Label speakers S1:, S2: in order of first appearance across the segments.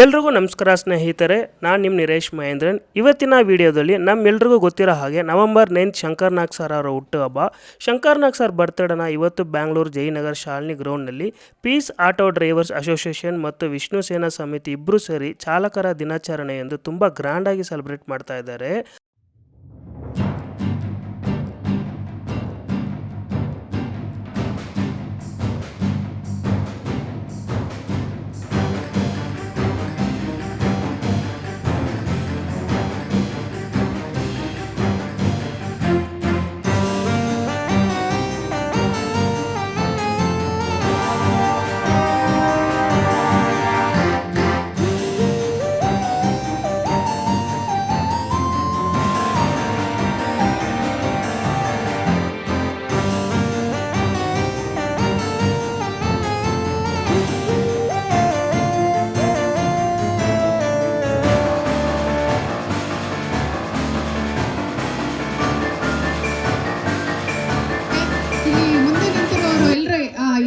S1: ಎಲ್ರಿಗೂ ನಮಸ್ಕಾರ ಸ್ನೇಹಿತರೆ, ನಾನು ನಿಮ್ಮ ನಿರೇಶ್ ಮಹೇಂದ್ರನ್. ಇವತ್ತಿನ ವಿಡಿಯೋದಲ್ಲಿ ನಮ್ಮೆಲ್ರಿಗೂ ಗೊತ್ತಿರೋ ಹಾಗೆ ನವೆಂಬರ್ 9 ಶಂಕರ್ ನಾಗ್ ಸರ್ ಅವರ ಹುಟ್ಟುಹಬ್ಬ. ಶಂಕರ್ ನಾಗ್ ಸರ್ ಬರ್ತ್ಡೇನ ಇವತ್ತು ಬ್ಯಾಂಗ್ಳೂರು ಜಯನಗರ್ ಶಾಲಿನಿ ಗ್ರೌಂಡ್ನಲ್ಲಿ ಪೀಸ್ ಆಟೋ ಡ್ರೈವರ್ಸ್ ಅಸೋಸಿಯೇಷನ್ ಮತ್ತು ವಿಷ್ಣು ಸೇನಾ ಸಮಿತಿ ಇಬ್ಬರು ಸೇರಿ ಚಾಲಕರ ದಿನಾಚರಣೆ ಎಂದು ತುಂಬ ಗ್ರ್ಯಾಂಡಾಗಿ ಸೆಲೆಬ್ರೇಟ್ ಮಾಡ್ತಾ ಇದ್ದಾರೆ.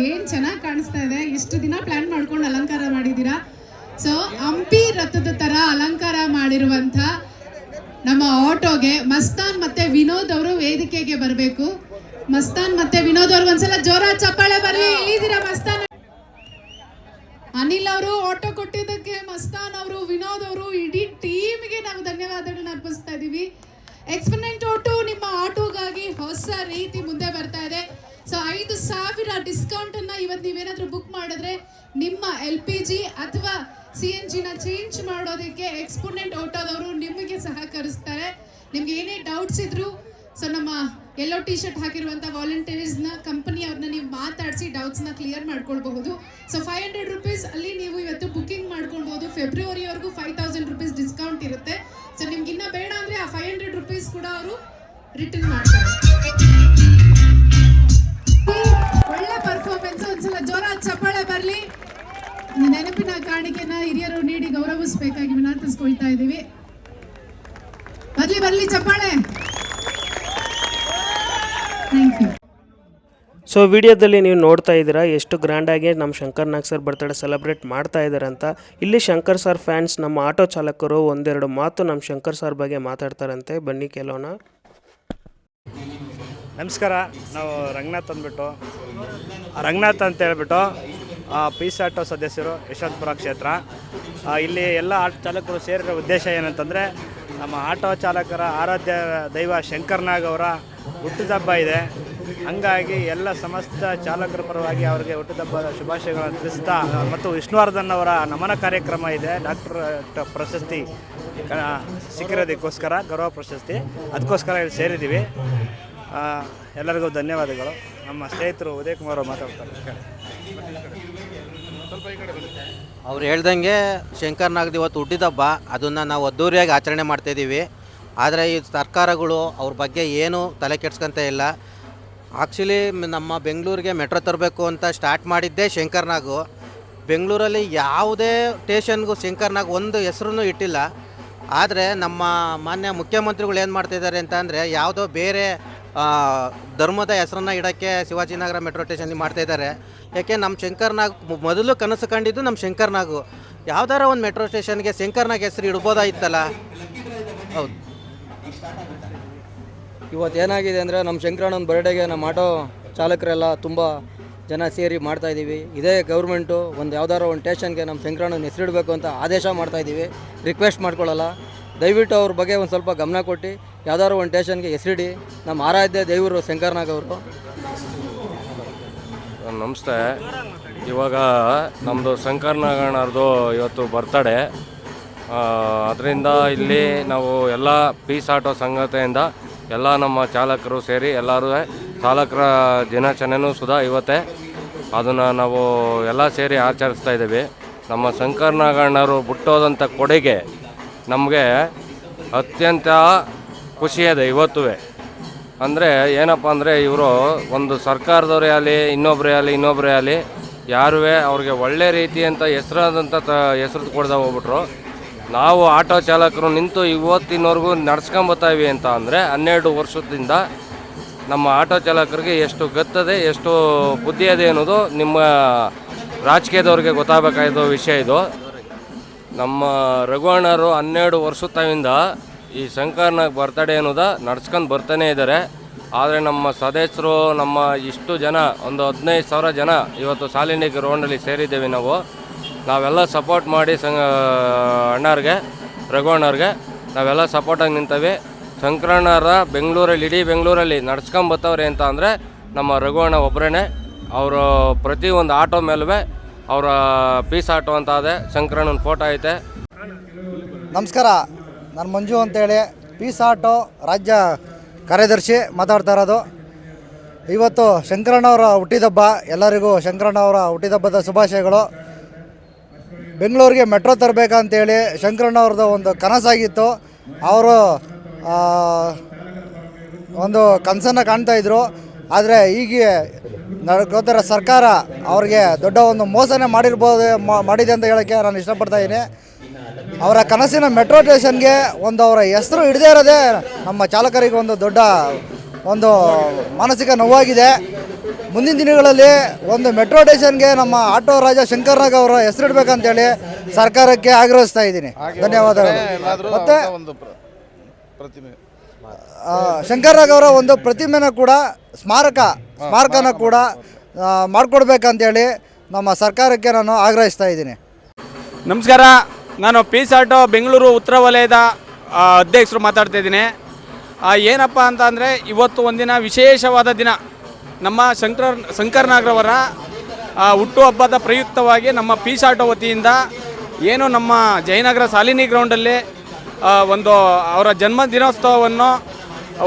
S2: ಏನ್ ಚೆನ್ನಾಗಿ ಕಾಣಿಸ್ತಾ ಇದೆ. ಇಷ್ಟು ದಿನ ಪ್ಲಾನ್ ಮಾಡ್ಕೊಂಡು ಅಲಂಕಾರ ಮಾಡಿದೀರಾ. ಸೊ ಹಂಪಿ ರಥದ ತರ ಅಲಂಕಾರ ಮಾಡಿರುವಂತ ನಮ್ಮ ಆಟೋಗೆ ಮಸ್ತಾನ್ ಮತ್ತೆ ವಿನೋದ್ ಅವರು ವೇದಿಕೆಗೆ ಬರಬೇಕು. ಮಸ್ತಾನ್ ಮತ್ತೆ ವಿನೋದ್ ಅವರು ಒಂದ್ಸಲ ಜೋರ ಚಪ್ಪಾಳೆ ಬರ್ಲಿ. ಇಲ್ಲಿದ್ದೀರಾ ಮಸ್ತಾನ್? ಅನಿಲ್ ಅವರು ಆಟೋ ಕೊಟ್ಟಿದ್ದಕ್ಕೆ ಮಸ್ತಾನ್ ಅವರು, ವಿನೋದ್ ಅವರು, ಇಡೀ ಟೀಮ್ಗೆ ನಾವು ಧನ್ಯವಾದಗಳನ್ನ ಅರ್ಪಿಸ್ತಾ ಇದೀವಿ. ಎಕ್ಸ್ಪೋನೆಂಟ್ ಆಟೋ ನಿಮ್ಮ ಆಟೋಗಾಗಿ ಹೊಸ ರೀತಿ ಮುಂದೆ ಬರ್ತಾ ಇದೆ. ಸೊ 5,000 ಡಿಸ್ಕೌಂಟ್ ಅನ್ನ ಇವತ್ತು ನೀವೇನಾದ್ರೂ ಬುಕ್ ಮಾಡಿದ್ರೆ ನಿಮ್ಮ LPG ಅಥವಾ CNG ನ ಚೇಂಜ್ ಮಾಡೋದಕ್ಕೆ ಎಕ್ಸ್ಪೋನೆಂಟ್ ಆಟೋದವರು ನಿಮಗೆ ಸಹಕರಿಸ್ತಾರೆ. ನಿಮ್ಗೆ ಏನೇ ಡೌಟ್ಸ್ ಇದ್ರು ಸೊ ನಮ್ಮ ಯೆಲ್ಲೋ ಟಿ ಶರ್ಟ್ ಹಾಕಿರುವಂತ ವಾಲಂಟಿಯರ್ಸ್ ನ ಕಂಪನಿ ಅವ್ರನ್ನ ನೀವು ಮಾತಾಡಿಸಿ ಡೌಟ್ಸ್ ನ ಕ್ಲಿಯರ್ ಮಾಡ್ಕೊಳ್ಬಹುದು. ಸೊ 500 ರುಪೀಸ್ ಅಲ್ಲಿ ನೀವು ಇವತ್ತು ಬುಕಿಂಗ್ ಮಾಡ್ಕೊಳ್ಬಹುದು. ಫೆಬ್ರವರಿವರೆಗೂ 5,000 ರುಪೀಸ್ ಡಿಸ್ಕೌಂಟ್ ಇರುತ್ತೆ. ಸೊ ನಿಮ್ಗೆ ಇನ್ನ ಬೇಡ ಅಂದ್ರೆ ಆ 500 ರುಪೀಸ್ ಕೂಡ ಅವರು ರಿಟರ್ನ್ ಮಾಡ್ತಾರೆ. ಒಳ್ಳೆ ಪರ್ಫಾರ್ಮೆನ್ಸ್. ಒಂದ್ಸಲ ಜೋರ ಚಪ್ಪಾಳೆ ಬರ್ಲಿ. ನೆನಪಿನ ಕಾಣಿಕೆನ ಹಿರಿಯರು ನೀಡಿ ಗೌರವಿಸಬೇಕಾಗಿ ವಿನಂತಿಸ್ಕೊಳ್ತಾ ಇದ್ದೀವಿ. ಬರ್ಲಿ ಚಪ್ಪಾಳೆ. Thank you.
S1: ಸೊ ವಿಡಿಯೋದಲ್ಲಿ ನೀವು ನೋಡ್ತಾ ಇದ್ದೀರಾ ಎಷ್ಟು ಗ್ರ್ಯಾಂಡಾಗಿ ನಮ್ಮ ಶಂಕರ್ ನಾಗ್ ಸರ್ ಬರ್ತ್ಡೇ ಸೆಲೆಬ್ರೇಟ್ ಮಾಡ್ತಾ ಇದ್ದಾರೆ ಅಂತ. ಇಲ್ಲಿ ಶಂಕರ್ ಸರ್ ಫ್ಯಾನ್ಸ್ ನಮ್ಮ ಆಟೋ ಚಾಲಕರು ಒಂದೆರಡು ಮಾತು ನಮ್ಮ ಶಂಕರ್ ಸರ್ ಬಗ್ಗೆ ಮಾತಾಡ್ತಾರಂತೆ. ಬನ್ನಿ ಕೇಳೋಣ.
S3: ನಮಸ್ಕಾರ. ನಾವು ರಂಗನಾಥ್ ಅಂತ ಹೇಳ್ಬಿಟ್ಟು ಪೀಸ್ ಆಟೋ ಸದಸ್ಯರು, ಯಶವಂತಪುರ ಕ್ಷೇತ್ರ. ಇಲ್ಲಿ ಎಲ್ಲ ಆಟೋ ಚಾಲಕರು ಸೇರಿರೋ ಉದ್ದೇಶ ಏನಂತಂದರೆ, ನಮ್ಮ ಆಟೋ ಚಾಲಕರ ಆರಾಧ್ಯ ದೈವ ಶಂಕರ್ ನಾಗ್ ಅವರ ಹುಟ್ಟುಹಬ್ಬ ಇದೆ. ಹಂಗಾಗಿ ಎಲ್ಲ ಸಮಸ್ತ ಚಾಲಕರ ಪರವಾಗಿ ಅವರಿಗೆ ಹುಟ್ಟುಹಬ್ಬದ ಶುಭಾಶಯಗಳನ್ನು ತಿಳಿಸ್ತಾ, ಮತ್ತು ವಿಷ್ಣುವರ್ಧನ್ ಅವರ ನಮನ ಕಾರ್ಯಕ್ರಮ ಇದೆ. ಡಾಕ್ಟರ್ ಪ್ರಶಸ್ತಿ ಸಿಕ್ಕಿರೋದಕ್ಕೋಸ್ಕರ, ಗೌರವ ಪ್ರಶಸ್ತಿ, ಅದಕ್ಕೋಸ್ಕರ ಇಲ್ಲಿ ಸೇರಿದ್ದೀವಿ. ಎಲ್ಲರಿಗೂ ಧನ್ಯವಾದಗಳು. ನಮ್ಮ ಸ್ನೇಹಿತರು ಉದಯ್ ಕುಮಾರ್ ಅವರು ಮಾತಾಡ್ತಾರೆ.
S4: ಅವ್ರು ಹೇಳ್ದಂಗೆ ಶಂಕರ್ ನಾಗ್ದು ಇವತ್ತು ಹುಟ್ಟಿದಬ್ಬ, ಅದನ್ನು ನಾವು ಅದ್ದೂರಿಯಾಗಿ ಆಚರಣೆ ಮಾಡ್ತಾಯಿದ್ದೀವಿ. ಆದರೆ ಈ ಸರ್ಕಾರಗಳು ಅವ್ರ ಬಗ್ಗೆ ಏನೂ ತಲೆ ಕೆಡ್ಸ್ಕೊಂತ ಇಲ್ಲ. ಆ್ಯಕ್ಚುಲಿ ನಮ್ಮ ಬೆಂಗಳೂರಿಗೆ ಮೆಟ್ರೋ ತರಬೇಕು ಅಂತ ಸ್ಟಾರ್ಟ್ ಮಾಡಿದ್ದೇ ಶಂಕರ್ ನಾಗು. ಬೆಂಗಳೂರಲ್ಲಿ ಯಾವುದೇ ಸ್ಟೇಷನ್ಗೂ ಶಂಕರ್ ನಾಗ್ ಒಂದು ಹೆಸರು ಇಟ್ಟಿಲ್ಲ. ಆದರೆ ನಮ್ಮ ಮಾನ್ಯ ಮುಖ್ಯಮಂತ್ರಿಗಳು ಏನು ಮಾಡ್ತಾಯಿದ್ದಾರೆ ಅಂತ ಅಂದರೆ, ಯಾವುದೋ ಬೇರೆ ಧರ್ಮದ ಹೆಸರನ್ನು ಇಡೋಕ್ಕೆ ಶಿವಾಜಿನಗರ ಮೆಟ್ರೋ ಸ್ಟೇಷನ್ಗೆ ಮಾಡ್ತಾಯಿದ್ದಾರೆ. ಯಾಕೆ ನಮ್ಮ ಶಂಕರ್ ನಾಗ್ ಮೊದಲು ಕನಸು ಕಂಡಿದ್ದು ನಮ್ಮ ಶಂಕರ್ ನಾಗು. ಯಾವ್ದಾರ ಒಂದು ಮೆಟ್ರೋ ಸ್ಟೇಷನ್ಗೆ ಶಂಕರ್ ನಾಗ್ ಹೆಸರು ಇಡ್ಬೋದಾಗಿತ್ತಲ್ಲ. ಹೌದು,
S5: ಇವತ್ತೇನಾಗಿದೆ ಅಂದರೆ, ನಮ್ಮ ಶಂಕರಣ್ಣನ ಬರ್ಡೇಗೆ ನಮ್ಮ ಆಟೋ ಚಾಲಕರೆಲ್ಲ ತುಂಬ ಜನ ಸೇರಿ ಮಾಡ್ತಾಯಿದ್ದೀವಿ. ಇದೇ ಗೌರ್ಮೆಂಟು ಒಂದು ಯಾವ್ದಾರೋ ಒಂದು ಸ್ಟೇಷನ್ಗೆ ನಮ್ಮ ಶಂಕರಣ್ಣನ ಹೆಸರಿಡಬೇಕು ಅಂತ ಆದೇಶ ಮಾಡ್ತಾಯಿದ್ದೀವಿ. ರಿಕ್ವೆಸ್ಟ್ ಮಾಡ್ಕೊಳ್ಳಲ್ಲ. ದಯವಿಟ್ಟು ಅವ್ರ ಬಗ್ಗೆ ಒಂದು ಸ್ವಲ್ಪ ಗಮನ ಕೊಟ್ಟು ಯಾವ್ದಾದ್ರು ಒಂದು ಸ್ಟೇಷನ್ಗೆ ಹೆಸರಿಡಿ. ನಮ್ಮ ಆರಾಧ್ಯ ದೇವರು ಶಂಕರ್ ನಾಗ್ ಅವರು.
S6: ನಮಸ್ತೆ. ಇವಾಗ ನಮ್ಮದು ಶಂಕರ್ ನಾಗಣ್ಣವ್ರದ್ದು ಇವತ್ತು ಬರ್ತಡೇ. ಅದರಿಂದ ಇಲ್ಲಿ ನಾವು ಎಲ್ಲ ಪೀಸ್ ಆಟೋ ಸಂಘತೆಯಿಂದ ಎಲ್ಲ ನಮ್ಮ ಚಾಲಕರು ಸೇರಿ ಎಲ್ಲರೂ ಚಾಲಕರ ದಿನಾಚರಣೆನೂ ಸುಧಾ ಇವತ್ತೇ ಅದನ್ನು ನಾವು ಎಲ್ಲ ಸೇರಿ ಆಚರಿಸ್ತಾ ಇದ್ದೀವಿ. ನಮ್ಮ ಶಂಕರ್ ನಾಗಣ್ಣವರು ಬಿಟ್ಟೋದಂಥ ಕೊಡುಗೆ ನಮಗೆ ಅತ್ಯಂತ ಖುಷಿಯಿದೆ ಇವತ್ತೂ. ಅಂದರೆ ಏನಪ್ಪ ಅಂದರೆ, ಇವರು ಒಂದು ಸರ್ಕಾರದವರೇ ಆಗಲಿ, ಇನ್ನೊಬ್ಬರೇ ಆಗಲಿ ಯಾರೂ ಅವ್ರಿಗೆ ಒಳ್ಳೆ ರೀತಿಯಂಥ ಹೆಸರು ಕೊಡ್ದೆ ಹೋಗ್ಬಿಟ್ರು. ನಾವು ಆಟೋ ಚಾಲಕರು ನಿಂತು ಇವತ್ತಿನವರೆಗೂ ನಡ್ಸ್ಕೊಂಬತ್ತೀವಿ ಅಂತ ಅಂದರೆ 12 ವರ್ಷದಿಂದ ನಮ್ಮ ಆಟೋ ಚಾಲಕರಿಗೆ ಎಷ್ಟು ಗತ್ತದೆ, ಎಷ್ಟು ಬುದ್ಧಿ ಇದೆ ಅನ್ನೋದು ನಿಮ್ಮ ರಾಜಕೀಯದವ್ರಿಗೆ ಗೊತ್ತಾಗಬೇಕಾದ ವಿಷಯ ಇದು. ನಮ್ಮ ರಘುವಣ್ಣರು 12 ವರ್ಷದ ತವಿಂದ ಈ ಶಂಕರ್ನಾಗ್ ಬರ್ತಡೇ ಅನ್ನೋದು ನಡ್ಸ್ಕೊಂಡು ಬರ್ತಾನೆ ಇದ್ದಾರೆ. ಆದರೆ ನಮ್ಮ ಸದಸ್ಯರು ನಮ್ಮ ಇಷ್ಟು ಜನ ಒಂದು 15,000 ಜನ ಇವತ್ತು ಶಾಲಿನಿ ಗ್ರೌಂಡಲ್ಲಿ ಸೇರಿದ್ದೇವೆ. ನಾವೆಲ್ಲ ಸಪೋರ್ಟ್ ಮಾಡಿ ಅಣ್ಣವ್ರಿಗೆ ರಘುವಣ್ಣವ್ರಿಗೆ ನಾವೆಲ್ಲ ಸಪೋರ್ಟಾಗಿ ನಿಂತೇವೆ. ಶಂಕರಣ್ಣರ ಬೆಂಗಳೂರಲ್ಲಿ ಇಡೀ ಬೆಂಗಳೂರಲ್ಲಿ ನಡ್ಸ್ಕೊಂಬತ್ತವ್ರೆ ಅಂತ ಅಂದರೆ ನಮ್ಮ ರಘುವಣ್ಣ ಒಬ್ಬರೇ. ಅವರು ಪ್ರತಿಯೊಂದು ಆಟೋ ಮೇಲೂ ಅವರ ಪೀಸ್ ಆಟೋ ಅಂತ ಇದೆ, ಶಂಕರಣ್ಣನ ಫೋಟೋ ಐತೆ.
S7: ನಮಸ್ಕಾರ, ನಾನು ಮಂಜು ಅಂತೇಳಿ ಪೀಸ್ ಆಟೋ ರಾಜ್ಯ ಕಾರ್ಯದರ್ಶಿ ಮಾತಾಡ್ತಾ ಇರೋದು. ಇವತ್ತು ಶಂಕರಣ್ಣವರ ಹುಟ್ಟಿದಬ್ಬ. ಎಲ್ಲರಿಗೂ ಶಂಕರಣ್ಣವರ ಹುಟ್ಟಿದಬ್ಬದ ಶುಭಾಶಯಗಳು. ಬೆಂಗಳೂರಿಗೆ ಮೆಟ್ರೋ ತರಬೇಕಂತೇಳಿ ಶಂಕರಣ್ಣವ್ರದ್ದು ಒಂದು ಕನಸಾಗಿತ್ತು. ಅವರು ಒಂದು ಕನಸನ್ನು ಕಾಣ್ತಾಯಿದ್ರು. ಆದರೆ ಈಗ ಗೊತ್ತಿರೋ ಸರ್ಕಾರ ಅವ್ರಿಗೆ ದೊಡ್ಡ ಒಂದು ಮೋಸನೇ ಮಾಡಿದೆ ಅಂತ ಹೇಳೋಕ್ಕೆ ನಾನು ಇಷ್ಟಪಡ್ತಾ ಇದ್ದೀನಿ. ಅವರ ಕನಸಿನ ಮೆಟ್ರೋ ಸ್ಟೇಷನ್ಗೆ ಅವರ ಹೆಸರು ಹಿಡಿದೇ ಇರೋದೇ ನಮ್ಮ ಚಾಲಕರಿಗೆ ಒಂದು ದೊಡ್ಡ ಒಂದು ಮಾನಸಿಕ ನೋವಾಗಿದೆ. ಮುಂದಿನ ದಿನಗಳಲ್ಲಿ ಒಂದು ಮೆಟ್ರೋ ಸ್ಟೇಷನ್ಗೆ ನಮ್ಮ ಆಟೋ ರಾಜ ಶಂಕರ್ನಾಗ್ ಅವರ ಹೆಸರಿಡಬೇಕಂತೇಳಿ ಸರ್ಕಾರಕ್ಕೆ ಆಗ್ರಹಿಸ್ತಾ ಇದ್ದೀನಿ. ಧನ್ಯವಾದಗಳು. ಮತ್ತು ಶಂಕರ್ನಾಗ್ ಅವರ ಒಂದು ಪ್ರತಿಮೆನ ಕೂಡ ಸ್ಮಾರಕನ ಕೂಡ ಮಾಡಿಕೊಡ್ಬೇಕಂತೇಳಿ ನಮ್ಮ ಸರ್ಕಾರಕ್ಕೆ ನಾನು ಆಗ್ರಹಿಸ್ತಾ ಇದ್ದೀನಿ.
S8: ನಮಸ್ಕಾರ, ನಾನು ಪೀಸ್ ಆಟೋ ಬೆಂಗಳೂರು ಉತ್ತರ ವಲಯದ ಅಧ್ಯಕ್ಷರು ಮಾತಾಡ್ತಾ ಇದ್ದೀನಿ. ಏನಪ್ಪ ಅಂತ ಅಂದರೆ ಇವತ್ತು ಒಂದಿನ ವಿಶೇಷವಾದ ದಿನ. ನಮ್ಮ ಶಂಕರ್ನಾಗ್ರವರ ಹುಟ್ಟುಹಬ್ಬದ ಪ್ರಯುಕ್ತವಾಗಿ ನಮ್ಮ ಪೀಸ್ ಆಟೋ ವತಿಯಿಂದ ಏನು ನಮ್ಮ ಜಯನಗರ ಶಾಲಿನಿ ಗ್ರೌಂಡಲ್ಲಿ ಒಂದು ಅವರ ಜನ್ಮ ದಿನೋತ್ಸವವನ್ನು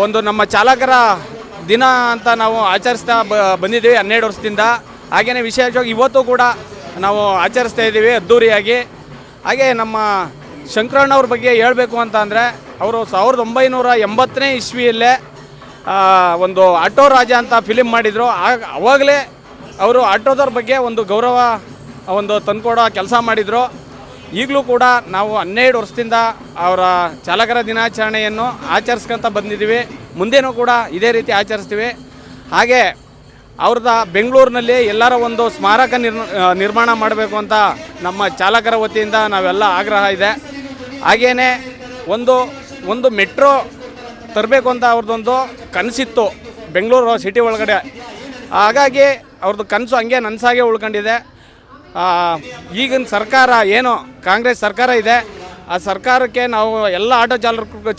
S8: ಒಂದು ನಮ್ಮ ಚಾಲಕರ ದಿನ ಅಂತ ನಾವು ಆಚರಿಸ್ತಾ ಬಂದಿದ್ದೀವಿ 12 ವರ್ಷದಿಂದ. ಹಾಗೆಯೇ ವಿಶೇಷವಾಗಿ ಇವತ್ತು ಕೂಡ ನಾವು ಆಚರಿಸ್ತಾ ಇದ್ದೀವಿ ಅದ್ಧೂರಿಯಾಗಿ. ಹಾಗೆ ನಮ್ಮ ಶಂಕರಣ್ಣವ್ರ ಬಗ್ಗೆ ಹೇಳಬೇಕು ಅಂತ ಅಂದರೆ ಅವರು 1980ನೇ ಇಸ್ವಿಯಲ್ಲೇ ಒಂದು ಆಟೋ ರಾಜ ಅಂತ ಫಿಲಿಮ್ ಮಾಡಿದರು. ಆವಾಗಲೇ ಅವರು ಆಟೋದವ್ರ ಬಗ್ಗೆ ಒಂದು ಗೌರವ ಒಂದು ತಂದುಕೊಡೋ ಕೆಲಸ ಮಾಡಿದರು. ಈಗಲೂ ಕೂಡ ನಾವು 12 ವರ್ಷದಿಂದ ಅವರ ಚಾಲಕರ ದಿನಾಚರಣೆಯನ್ನು ಆಚರಿಸ್ಕೊಂತ ಬಂದಿದ್ದೀವಿ. ಮುಂದೇನೂ ಕೂಡ ಇದೇ ರೀತಿ ಆಚರಿಸ್ತೀವಿ. ಹಾಗೆ ಅವ್ರದ್ದು ಬೆಂಗಳೂರಿನಲ್ಲಿ ಎಲ್ಲರ ಒಂದು ಸ್ಮಾರಕ ನಿರ್ಮಾಣ ಮಾಡಬೇಕು ಅಂತ ನಮ್ಮ ಚಾಲಕರ ವತಿಯಿಂದ ನಾವೆಲ್ಲ ಆಗ್ರಹ ಇದೆ. ಹಾಗೆಯೇ ಒಂದು ಮೆಟ್ರೋ ತರಬೇಕು ಅಂತ ಅವ್ರದ್ದೊಂದು ಕನಸಿತ್ತು ಬೆಂಗಳೂರು ಸಿಟಿ ಒಳಗಡೆ. ಹಾಗಾಗಿ ಅವ್ರದ್ದು ಕನಸು ಹಂಗೆ ನನಸಾಗೆ ಉಳ್ಕೊಂಡಿದೆ. ಈಗಿನ ಸರ್ಕಾರ ಏನು ಕಾಂಗ್ರೆಸ್ ಸರ್ಕಾರ ಇದೆ, ಆ ಸರ್ಕಾರಕ್ಕೆ ನಾವು ಎಲ್ಲ ಆಟೋ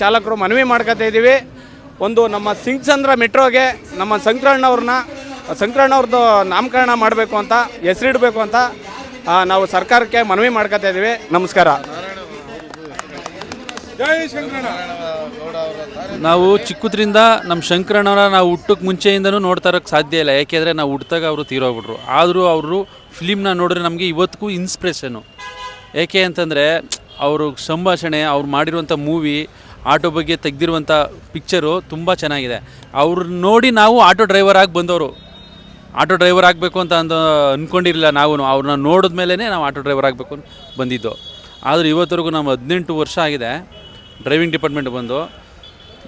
S8: ಚಾಲಕರು ಮನವಿ ಮಾಡ್ಕೊತಾ ಇದ್ದೀವಿ. ಒಂದು ನಮ್ಮ ಸಿಂಗ್ಚಂದ್ರ ಮೆಟ್ರೋಗೆ ನಮ್ಮ ಶಂಕರಣ್ಣವ್ರದ್ದು ನಾಮಕರಣ ಮಾಡಬೇಕು ಅಂತ, ಹೆಸರಿಡಬೇಕು ಅಂತ ನಾವು ಸರ್ಕಾರಕ್ಕೆ ಮನವಿ ಮಾಡ್ಕೊತಾ ಇದ್ದೀವಿ. ನಮಸ್ಕಾರ.
S9: ನಾವು ಚಿಕ್ಕದ್ರಿಂದ ನಮ್ಮ ಶಂಕರಣ್ಣವರ ನಾವು ಹುಟ್ಟಕ್ಕೆ ಮುಂಚೆಯಿಂದನೂ ನೋಡ್ತಾ ಇರೋಕ್ಕೆ ಸಾಧ್ಯ ಇಲ್ಲ. ಯಾಕೆಂದರೆ ನಾವು ಹುಟ್ಟಿದಾಗ ಅವರು ತೀರೋಗ್ಬಿಟ್ರು. ಆದರೂ ಅವರು ಫಿಲಿಮ್ನ ನೋಡಿದ್ರೆ ನಮಗೆ ಇವತ್ತಿಗೂ ಇನ್ಸ್ಪಿರೇಷನು. ಏಕೆ ಅಂತಂದರೆ ಅವರು ಸಂಭಾಷಣೆ, ಅವ್ರು ಮಾಡಿರುವಂಥ ಮೂವಿ, ಆಟೋ ಬಗ್ಗೆ ತೆಗೆದಿರುವಂಥ ಪಿಕ್ಚರು ತುಂಬ ಚೆನ್ನಾಗಿದೆ. ಅವ್ರನ್ನ ನೋಡಿ ನಾವು ಆಟೋ ಡ್ರೈವರ್ ಆಗಿ ಬಂದವರು. ಆಟೋ ಡ್ರೈವರ್ ಆಗಬೇಕು ಅಂತ ಅಂದ್ಕೊಂಡಿರಲಿಲ್ಲ ನಾವು. ಅವ್ರನ್ನ ನೋಡಿದ ಮೇಲೇ ನಾವು ಆಟೋ ಡ್ರೈವರ್ ಆಗಬೇಕು ಅಂತ ಬಂದಿದ್ದು. ಆದರೆ ಇವತ್ತವರೆಗೂ ನಮ್ಮ 18 ವರ್ಷ ಆಗಿದೆ ಡ್ರೈವಿಂಗ್ ಡಿಪಾರ್ಟ್ಮೆಂಟ್ ಬಂದು.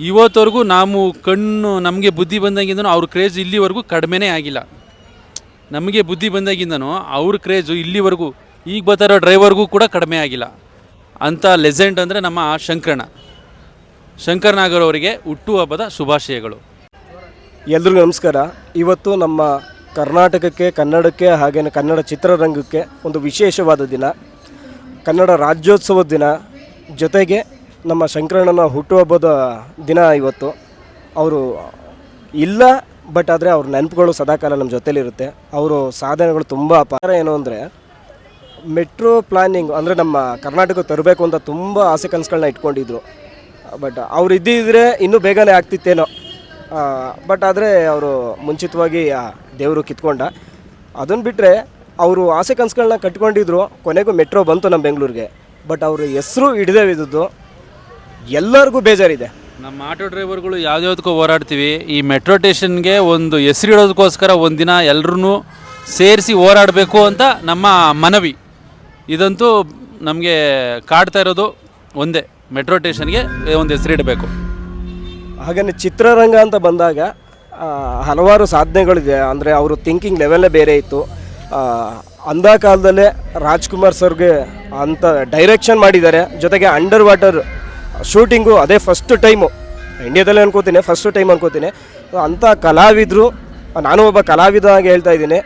S9: ಇವತ್ತವರೆಗೂ ನಮಗೆ ಬುದ್ಧಿ ಬಂದಾಗಿಂದನೂ ಅವ್ರ ಕ್ರೇಜ್ ಇಲ್ಲಿವರೆಗೂ ಕಡಿಮೆನೇ ಆಗಿಲ್ಲ. ನಮಗೆ ಬುದ್ಧಿ ಬಂದಾಗಿಂದನೂ ಅವ್ರ ಕ್ರೇಜು ಇಲ್ಲಿವರೆಗೂ ಈಗ ಬರ್ತಾರೋ ಡ್ರೈವರ್ಗೂ ಕೂಡ ಕಡಿಮೆ ಆಗಿಲ್ಲ. ಅಂಥ ಲೆಜೆಂಡ್ ಅಂದರೆ ನಮ್ಮ ಶಂಕರ್ನಾಗರವರಿಗೆ ಹುಟ್ಟುಹಬ್ಬದ ಶುಭಾಶಯಗಳು.
S10: ಎಲ್ರಿಗೂ ನಮಸ್ಕಾರ. ಇವತ್ತು ನಮ್ಮ ಕರ್ನಾಟಕಕ್ಕೆ, ಕನ್ನಡಕ್ಕೆ, ಹಾಗೆಯೇ ಕನ್ನಡ ಚಿತ್ರರಂಗಕ್ಕೆ ಒಂದು ವಿಶೇಷವಾದ ದಿನ, ಕನ್ನಡ ರಾಜ್ಯೋತ್ಸವದ ದಿನ. ಜೊತೆಗೆ ನಮ್ಮ ಶಂಕರಣ್ಣನ ಹುಟ್ಟುಹಬ್ಬದ ದಿನ ಇವತ್ತು. ಅವರು ಇಲ್ಲ, ಬಟ್ ಆದರೆ ಅವ್ರ ನೆನಪುಗಳು ಸದಾಕಾಲ ನಮ್ಮ ಜೊತೆಲಿರುತ್ತೆ. ಅವರು ಸಾಧನೆಗಳು ತುಂಬ ಅಪಾರ. ಏನು ಅಂದರೆ ಮೆಟ್ರೋ ಪ್ಲ್ಯಾನಿಂಗ್ ಅಂದರೆ ನಮ್ಮ ಕರ್ನಾಟಕ ತರಬೇಕು ಅಂತ ತುಂಬ ಆಸೆ ಕನಸುಗಳನ್ನ ಇಟ್ಕೊಂಡಿದ್ರು. ಬಟ್ ಅವ್ರು ಇದ್ದಿದ್ರೆ ಇನ್ನೂ ಬೇಗನೆ ಆಗ್ತಿತ್ತೇನೋ. ಬಟ್ ಆದರೆ ಅವರು ಮುಂಚಿತವಾಗಿ ದೇವರು ಕಿತ್ಕೊಂಡ. ಅದನ್ನು ಬಿಟ್ಟರೆ ಅವರು ಆಸೆ ಕನಸುಗಳನ್ನ ಕಟ್ಕೊಂಡಿದ್ರು. ಕೊನೆಗೂ ಮೆಟ್ರೋ ಬಂತು ನಮ್ಮ ಬೆಂಗಳೂರಿಗೆ. ಬಟ್ ಅವ್ರ ಹೆಸರು ಹಿಡಿದೇವಿದ್ದು ಎಲ್ಲರಿಗೂ ಬೇಜಾರಿದೆ.
S9: ನಮ್ಮ ಆಟೋ ಡ್ರೈವರ್ಗಳು ಯಾವುದ್ಯಾವುದಕ್ಕೂ ಹೋರಾಡ್ತೀವಿ. ಈ ಮೆಟ್ರೋ ಸ್ಟೇಷನ್ಗೆ ಒಂದು ಹೆಸರಿಡೋದಕ್ಕೋಸ್ಕರ ಒಂದಿನ ಎಲ್ಲರೂ ಸೇರಿಸಿ ಹೋರಾಡಬೇಕು ಅಂತ ನಮ್ಮ ಮನವಿ. ಇದಂತೂ ನಮಗೆ ಕಾಡ್ತಾ ಇರೋದು ಒಂದೇ, ಮೆಟ್ರೋ ಸ್ಟೇಷನ್ಗೆ ಒಂದು ಹೆಸರಿಡಬೇಕು.
S10: ಹಾಗೆಯೇ ಚಿತ್ರರಂಗ ಅಂತ ಬಂದಾಗ ಹಲವಾರು ಸಾಧನೆಗಳಿದೆ. ಅಂದರೆ ಅವರು ಥಿಂಕಿಂಗ್ ಲೆವೆಲ್ಲೇ ಬೇರೆ ಇತ್ತು. ಅಂಧ ಕಾಲದಲ್ಲೇ ರಾಜ್ಕುಮಾರ್ ಸರ್ಗೆ ಅಂತ ಡೈರೆಕ್ಷನ್ ಮಾಡಿದ್ದಾರೆ. ಜೊತೆಗೆ ಅಂಡರ್ ವಾಟರ್ ಶೂಟಿಂಗು ಅದೇ ಫಸ್ಟ್ ಟೈಮು ಇಂಡಿಯಾದಲ್ಲೇ ಅನ್ಕೋತೀನಿ, ಫಸ್ಟ್ ಟೈಮ್ ಅನ್ಕೋತೀನಿ. ಅಂಥ ಕಲಾವಿದರು, ನಾನು ಒಬ್ಬ ಕಲಾವಿದ ಆಗಿ ಹೇಳ್ತಾ ಇದ್ದೀನಿ,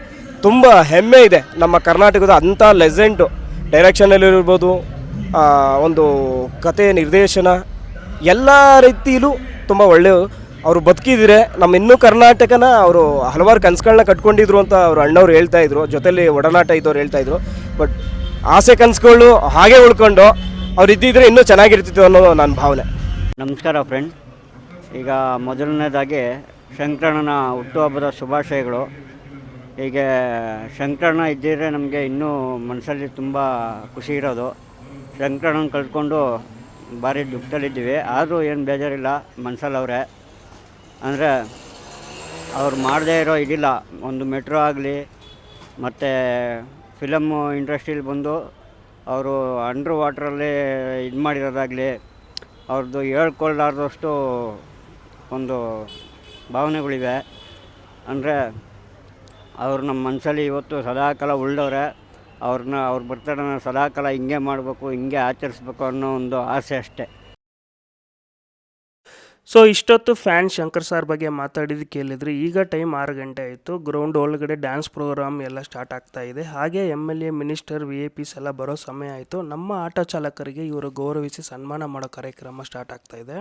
S10: ತುಂಬ ಹೆಮ್ಮೆ ಇದೆ ನಮ್ಮ ಕರ್ನಾಟಕದ ಅಂಥ ಲೆಜೆಂಡು. ಡೈರೆಕ್ಷನಲ್ಲಿರ್ಬೋದು, ಒಂದು ಕತೆ ನಿರ್ದೇಶನ ಎಲ್ಲ ರೀತಿಯಲ್ಲೂ ತುಂಬ ಒಳ್ಳೆಯ ಅವರು ಬದುಕಿದ್ರೆ ನಮ್ಮ ಇನ್ನೂ ಕರ್ನಾಟಕನ ಅವರು ಹಲವಾರು ಕನಸುಗಳನ್ನ ಕಟ್ಕೊಂಡಿದ್ರು ಅಂತ ಅವರು ಅಣ್ಣವ್ರು ಹೇಳ್ತಾಯಿದ್ರು, ಜೊತೆಲಿ ಒಡನಾಟ ಇದ್ದವ್ರು ಹೇಳ್ತಾಯಿದ್ರು. ಬಟ್ ಆಸೆ ಕನಸುಗಳು ಹಾಗೆ ಉಳ್ಕೊಂಡು ಅವ್ರು ಇದ್ದಿದ್ರೆ ಇನ್ನೂ ಚೆನ್ನಾಗಿರ್ತಿತ್ತು ಅನ್ನೋದು ನನ್ನ ಭಾವನೆ.
S11: ನಮಸ್ಕಾರ ಫ್ರೆಂಡ್. ಈಗ ಮೊದಲನೇದಾಗಿ ಶಂಕರಣ್ಣನ ಹುಟ್ಟುಹಬ್ಬದ ಶುಭಾಶಯಗಳು. ಹೀಗೆ ಶಂಕರಣ್ಣ ಇದ್ದಿದ್ರೆ ನಮಗೆ ಇನ್ನೂ ಮನಸ್ಸಲ್ಲಿ ತುಂಬ ಖುಷಿ ಇರೋದು. ಶಂಕರಣ್ಣನ ಕಳ್ಕೊಂಡು ಭಾರಿ ದುಃಖದಲ್ಲಿದ್ದೀವಿ, ಆದರೂ ಏನು ಬೇಜಾರಿಲ್ಲ ಮನಸ್ಸಲ್ಲವ್ರೆ. ಅಂದರೆ ಅವ್ರು ಮಾಡದೇ ಇರೋ ಇದಿಲ್ಲ, ಒಂದು ಮೆಟ್ರೋ ಆಗಲಿ ಮತ್ತು ಫಿಲಮ್ಮು ಇಂಡಸ್ಟ್ರೀಲಿ ಬಂದು ಅವರು ಅಂಡರ್ ವಾಟ್ರಲ್ಲಿ ಇದು ಮಾಡಿರೋದಾಗಲಿ, ಅವ್ರದ್ದು ಹೇಳ್ಕೊಳ್ಳಾರ್ದಷ್ಟು ಒಂದು ಭಾವನೆಗಳಿವೆ. ಅಂದರೆ ಅವ್ರು ನಮ್ಮ ಮನಸ್ಸಲ್ಲಿ ಇವತ್ತು ಸದಾಕಾಲ ಉಳ್ದವ್ರೆ. ಅವ್ರ ಬರ್ತಡೇನ ಸದಾಕಾಲ ಹಿಂಗೆ ಮಾಡಬೇಕು, ಹಿಂಗೆ ಆಚರಿಸ್ಬೇಕು ಅನ್ನೋ ಒಂದು ಆಸೆ ಅಷ್ಟೇ.
S1: ಸೊ ಇಷ್ಟೊತ್ತು ಫ್ಯಾನ್ ಶಂಕರ್ ಸರ್ ಬಗ್ಗೆ ಮಾತಾಡಿದ್ದು ಕೇಳಿದ್ರಿ. ಈಗ ಟೈಮ್ 6 ಗಂಟೆ ಆಯಿತು. ಗ್ರೌಂಡ್ ಒಳಗಡೆ ಡ್ಯಾನ್ಸ್ ಪ್ರೋಗ್ರಾಮ್ ಎಲ್ಲ ಸ್ಟಾರ್ಟ್ ಆಗ್ತಾ ಇದೆ. ಹಾಗೆ MLA ಮಿನಿಸ್ಟರ್ VIPs ಎಲ್ಲ ಬರೋ ಸಮಯ ಆಯಿತು. ನಮ್ಮ ಆಟೋ ಚಾಲಕರಿಗೆ ಇವರು ಗೌರವಿಸಿ ಸನ್ಮಾನ ಮಾಡೋ ಕಾರ್ಯಕ್ರಮ ಸ್ಟಾರ್ಟ್ ಆಗ್ತಾ ಇದೆ.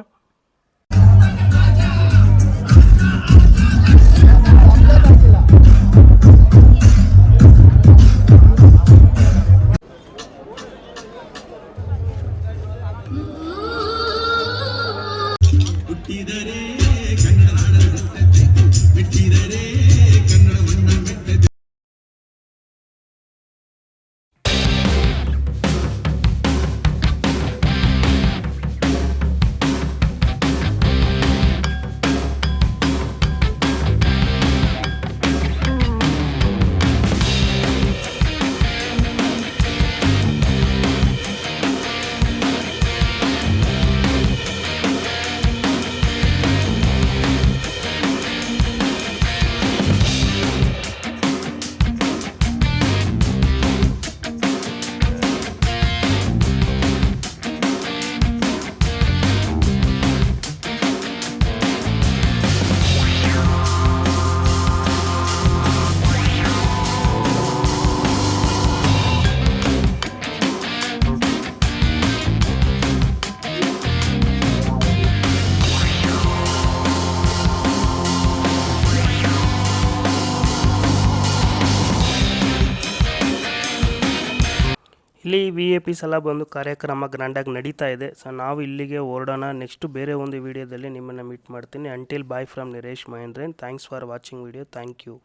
S1: ಇಲ್ಲಿ VIPs ಎಲ್ಲ ಬಂದು ಕಾರ್ಯಕ್ರಮ ಗ್ರ್ಯಾಂಡಾಗಿ ನಡೀತಾ ಇದೆ. ಸೊ ನಾವು ಇಲ್ಲಿಗೆ ಹೊರಡೋಣ. ನೆಕ್ಸ್ಟ್ ಬೇರೆ ಒಂದು ವಿಡಿಯೋದಲ್ಲಿ ನಿಮ್ಮನ್ನು ಮೀಟ್ ಮಾಡ್ತೀನಿ. Until bye from Niresh Mahendran. Thanks for watching video. Thank you.